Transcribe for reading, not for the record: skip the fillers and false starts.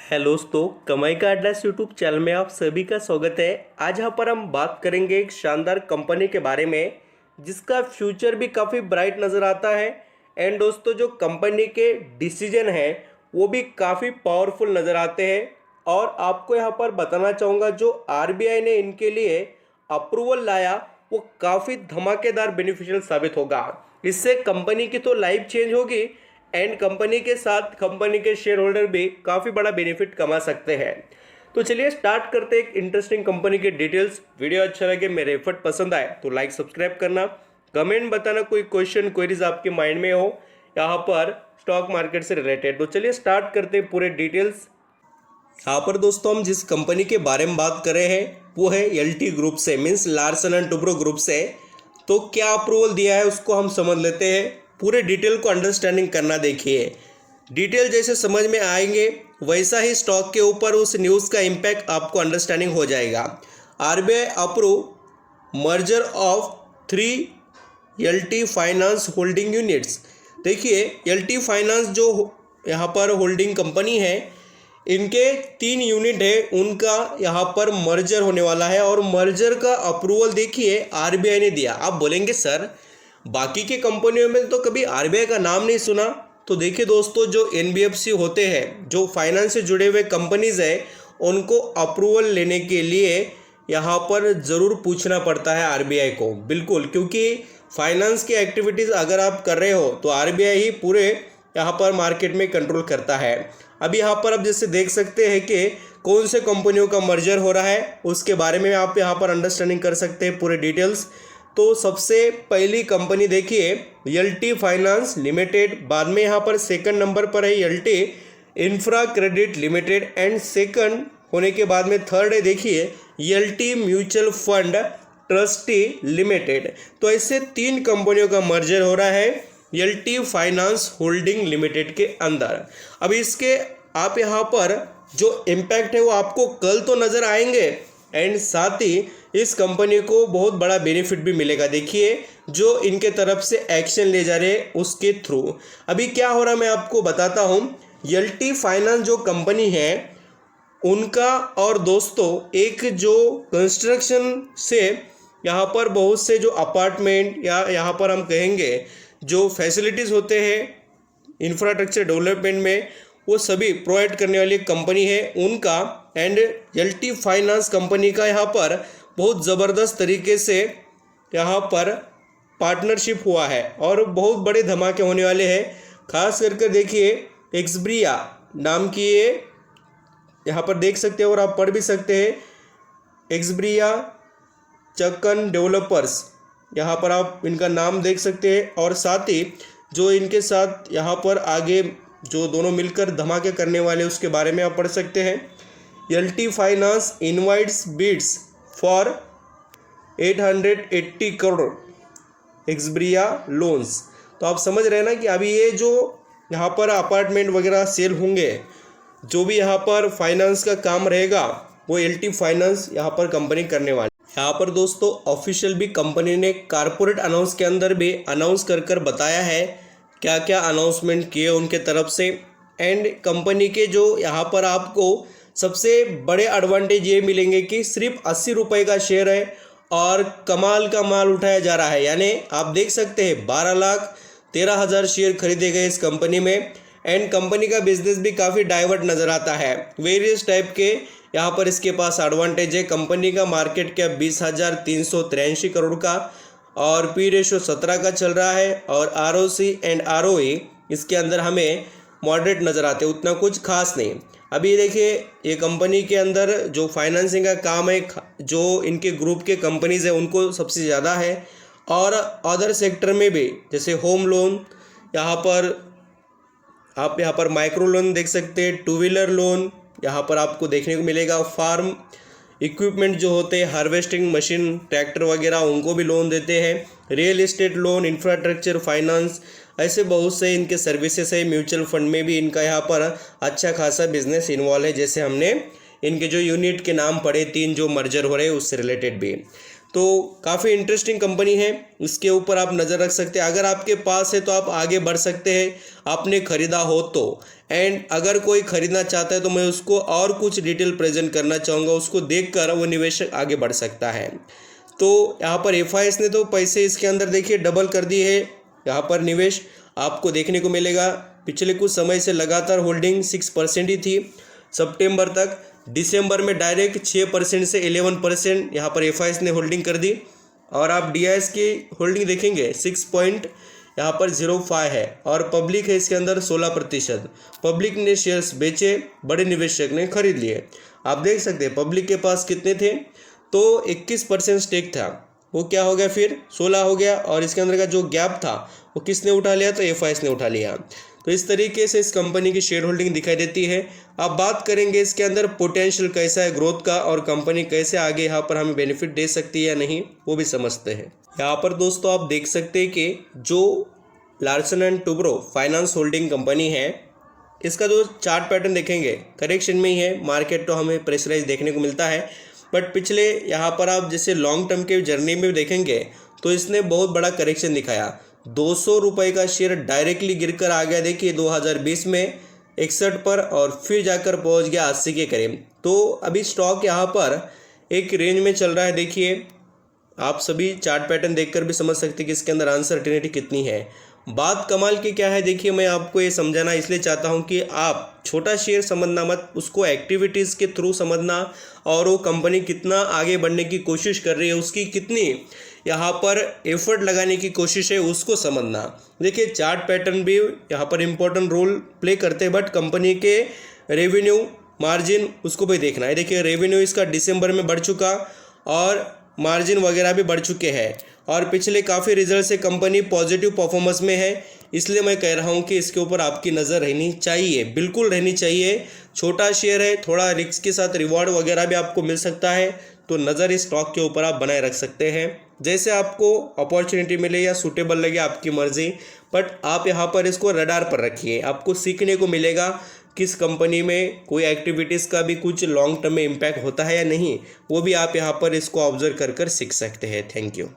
Hello दोस्तों, कमाई का अड्डा यूट्यूब चैनल में आप सभी का स्वागत है। आज यहाँ पर हम बात करेंगे एक शानदार कंपनी के बारे में जिसका फ्यूचर भी काफ़ी ब्राइट नज़र आता है। एंड दोस्तों, जो कंपनी के डिसीजन हैं वो भी काफ़ी पावरफुल नज़र आते हैं। और आपको यहाँ पर बताना चाहूँगा, जो आरबीआई ने इनके लिए अप्रूवल लाया वो काफ़ी धमाकेदार बेनिफिशियल साबित होगा। इससे कंपनी की तो लाइफ चेंज होगी एंड कंपनी के साथ कंपनी के शेयर होल्डर भी काफ़ी बड़ा बेनिफिट कमा सकते हैं। तो चलिए स्टार्ट करते हैं एक इंटरेस्टिंग कंपनी के डिटेल्स। वीडियो अच्छा लगे, मेरे एफर्ट पसंद आए तो लाइक सब्सक्राइब करना, कमेंट बताना कोई क्वेश्चन क्वेरीज आपके माइंड में हो यहाँ पर स्टॉक मार्केट से रिलेटेड। तो चलिए स्टार्ट करते हैं पूरे डिटेल्स। यहाँ पर दोस्तों हम जिस कंपनी के बारे में बात कर रहे हैं वो है एलटी ग्रुप से, means Larsen and Toubro group से। तो क्या अप्रूवल दिया है उसको हम समझ लेते हैं। पूरे डिटेल को अंडरस्टैंडिंग करना। देखिए, डिटेल जैसे समझ में आएंगे वैसा ही स्टॉक के ऊपर उस न्यूज़ का इम्पैक्ट आपको अंडरस्टैंडिंग हो जाएगा। RBI approve merger of 3 LT finance holding units. देखिए, एलटी फाइनेंस जो यहाँ पर होल्डिंग कंपनी है, इनके 3 यूनिट है, उनका यहाँ पर मर्जर होने वाला है। और मर्जर का अप्रूवल देखिए आरबीआई ने दिया। आप बोलेंगे सर बाकी के कंपनियों में तो कभी आरबीआई का नाम नहीं सुना। तो देखिए दोस्तों, जो एनबीएफसी होते हैं, जो फाइनेंस से जुड़े हुए कंपनीज है, उनको अप्रूवल लेने के लिए यहाँ पर ज़रूर पूछना पड़ता है आरबीआई को। बिल्कुल, क्योंकि फाइनेंस की एक्टिविटीज़ अगर आप कर रहे हो तो आरबीआई ही पूरे यहाँ पर मार्केट में कंट्रोल करता है। अभी यहाँ पर आप जैसे देख सकते हैं कि कौन से कंपनियों का मर्जर हो रहा है, उसके बारे में आप यहाँ पर अंडरस्टैंडिंग कर सकते हैं पूरे डिटेल्स। तो सबसे पहली कंपनी देखिए एलटी फाइनेंस लिमिटेड, बाद में यहाँ पर सेकंड नंबर पर है LT infra credit limited, and second होने के बाद में थर्ड है देखिए LT mutual fund trustee limited. तो ऐसे 3 कंपनियों का मर्जर हो रहा है एलटी फाइनेंस होल्डिंग लिमिटेड के अंदर। अब इसके आप यहाँ पर जो इम्पैक्ट है वो आपको कल तो नज़र आएंगे एंड साथ ही इस कंपनी को बहुत बड़ा बेनिफिट भी मिलेगा। देखिए, जो इनके तरफ से एक्शन ले जा रहे हैं उसके थ्रू। अभी क्या हो रहा है मैं आपको बताता हूँ। एलटी फाइनेंस जो कंपनी है उनका, और दोस्तों एक जो कंस्ट्रक्शन से यहाँ पर बहुत से जो अपार्टमेंट या यहाँ पर हम कहेंगे जो फैसिलिटीज़ होते हैं इंफ्रास्ट्रक्चर डेवलपमेंट में, वो सभी प्रोवाइड करने वाली कंपनी है उनका। एंड एलटी फाइनेंस कंपनी का यहाँ पर बहुत ज़बरदस्त तरीके से यहाँ पर पार्टनरशिप हुआ है और बहुत बड़े धमाके होने वाले हैं। खास करके देखिए एक्सब्रिया नाम की ये यहाँ पर देख सकते हैं और आप पढ़ भी सकते हैं, एक्सब्रिया चक्कन डेवलपर्स, यहाँ पर आप इनका नाम देख सकते हैं। और साथ ही जो इनके साथ यहाँ पर आगे जो दोनों मिलकर धमाके करने वाले उसके बारे में आप पढ़ सकते हैं। LT finance invites bids for 880 crore एक्सब्रिया लोन्स। तो आप समझ रहे हैं ना कि अभी ये जो यहाँ पर अपार्टमेंट वगैरह सेल होंगे, जो भी यहाँ पर फाइनेंस का काम रहेगा वो एलटी फाइनेंस यहाँ पर कंपनी करने वाली। यहाँ पर दोस्तों ऑफिशियल भी कंपनी ने कारपोरेट अनाउंस के अंदर भी अनाउंस कर बताया है क्या क्या अनाउंसमेंट किए उनके तरफ से। एंड कंपनी के जो यहाँ पर आपको सबसे बड़े एडवांटेज ये मिलेंगे कि सिर्फ 80 रुपये का शेयर है और कमाल का माल उठाया जा रहा है। यानी आप देख सकते हैं 12,13,000 शेयर खरीदे गए इस कंपनी में। एंड कंपनी का बिजनेस भी काफ़ी डाइवर्ट नज़र आता है, वेरियस टाइप के यहाँ पर इसके पास एडवांटेज है। कंपनी का मार्केट कैप 20,383 करोड़ का और पी रेशो 17 का चल रहा है। और आरओसी एंड आरओई इसके अंदर हमें मॉडरेट नज़र आते हैं, उतना कुछ खास नहीं। अभी देखिए ये कंपनी के अंदर जो फाइनेंसिंग का काम है, जो इनके ग्रुप के कंपनीज है उनको सबसे ज़्यादा है। और अदर सेक्टर में भी जैसे होम लोन, यहाँ पर आप यहाँ पर माइक्रो लोन देख सकते हैं, 2 व्हीलर लोन यहाँ पर आपको देखने को मिलेगा। फार्म इक्विपमेंट जो होते हैं, हार्वेस्टिंग मशीन, ट्रैक्टर वगैरह, उनको भी लोन देते हैं। Real estate loan, infrastructure finance, ऐसे बहुत से इनके सर्विसेज है। म्यूचुअल फंड में भी इनका यहाँ पर अच्छा खासा बिजनेस इन्वॉल्व है, जैसे हमने इनके जो यूनिट के नाम पढ़े 3 जो मर्जर हो रहे हैं उससे रिलेटेड भी। तो काफ़ी इंटरेस्टिंग कंपनी है, इसके ऊपर आप नज़र रख सकते हैं। अगर आपके पास है तो आप आगे बढ़ सकते हैं, आपने ख़रीदा हो तो। एंड अगर कोई खरीदना चाहता है तो मैं उसको और कुछ डिटेल प्रेजेंट करना चाहूँगा, उसको देखकर वो निवेशक आगे बढ़ सकता है। तो यहाँ पर एफआईएस ने तो पैसे इसके अंदर देखिए डबल कर दिए है। यहाँ पर निवेश आपको देखने को मिलेगा, पिछले कुछ समय से लगातार होल्डिंग 6% ही थी सितंबर तक। दिसंबर में डायरेक्ट 6% से 11% यहाँ पर एफआईएस ने होल्डिंग कर दी। और आप डीआईएस की होल्डिंग देखेंगे 6.05 है और पब्लिक है इसके अंदर 16%। पब्लिक ने शेयर्स बेचे, बड़े निवेशक ने खरीद लिए। आप देख सकते हैं पब्लिक के पास कितने थे, तो 21% स्टेक था, वो क्या हो गया फिर 16 हो गया। और इसके अंदर का जो गैप था वो किसने उठा लिया, तो एफआईएस ने उठा लिया। तो इस तरीके से इस कंपनी की शेयर होल्डिंग दिखाई देती है। अब बात करेंगे इसके अंदर पोटेंशियल कैसा है ग्रोथ का और कंपनी कैसे आगे यहाँ पर हमें बेनिफिट दे सकती है या नहीं, वो भी समझते हैं। यहाँ पर दोस्तों आप देख सकते हैं कि जो Larsen and Toubro finance holding company है, इसका जो चार्ट पैटर्न देखेंगे करेक्शन में ही है। मार्केट तो हमें प्रेशराइज देखने को मिलता है, बट पिछले यहाँ पर आप जैसे लॉन्ग टर्म के जर्नी में देखेंगे तो इसने बहुत बड़ा करेक्शन दिखाया। 200 रुपये का शेयर डायरेक्टली गिरकर आ गया देखिए 2020 में 61 पर, और फिर जाकर पहुंच गया 80 के करीब। तो अभी स्टॉक यहाँ पर एक रेंज में चल रहा है। देखिए आप सभी चार्ट पैटर्न देखकर भी समझ सकते हैं कि इसके अंदर अनसर्टेनिटी कितनी है। बात कमाल की क्या है, देखिए मैं आपको ये समझाना इसलिए चाहता हूँ कि आप छोटा शेयर समझना मत, उसको एक्टिविटीज़ के थ्रू समझना, और वो कंपनी कितना आगे बढ़ने की कोशिश कर रही है, उसकी कितनी यहाँ पर एफर्ट लगाने की कोशिश है, उसको समझना। देखिए चार्ट पैटर्न भी यहाँ पर इम्पोर्टेंट रोल प्ले करते हैं, बट कंपनी के रेवेन्यू मार्जिन उसको भी देखना है। देखिए रेवेन्यू इसका दिसंबर में बढ़ चुका और मार्जिन वगैरह भी बढ़ चुके हैं, और पिछले काफ़ी रिजल्ट से कंपनी पॉजिटिव परफॉर्मेंस में है। इसलिए मैं कह रहा हूं कि इसके ऊपर आपकी नज़र रहनी चाहिए, बिल्कुल रहनी चाहिए। छोटा शेयर है, थोड़ा रिस्क के साथ रिवॉर्ड वगैरह भी आपको मिल सकता है, तो नज़र इस स्टॉक के ऊपर आप बनाए रख सकते हैं। जैसे आपको अपॉर्चुनिटी मिले या सूटेबल लगे आपकी मर्जी, बट आप यहाँ पर इसको रडार पर रखिए। आपको सीखने को मिलेगा किस कंपनी में कोई एक्टिविटीज़ का भी कुछ लॉन्ग टर्म में इम्पैक्ट होता है या नहीं, वो भी आप यहाँ पर इसको ऑब्जर्व कर सीख सकते हैं। Thank you.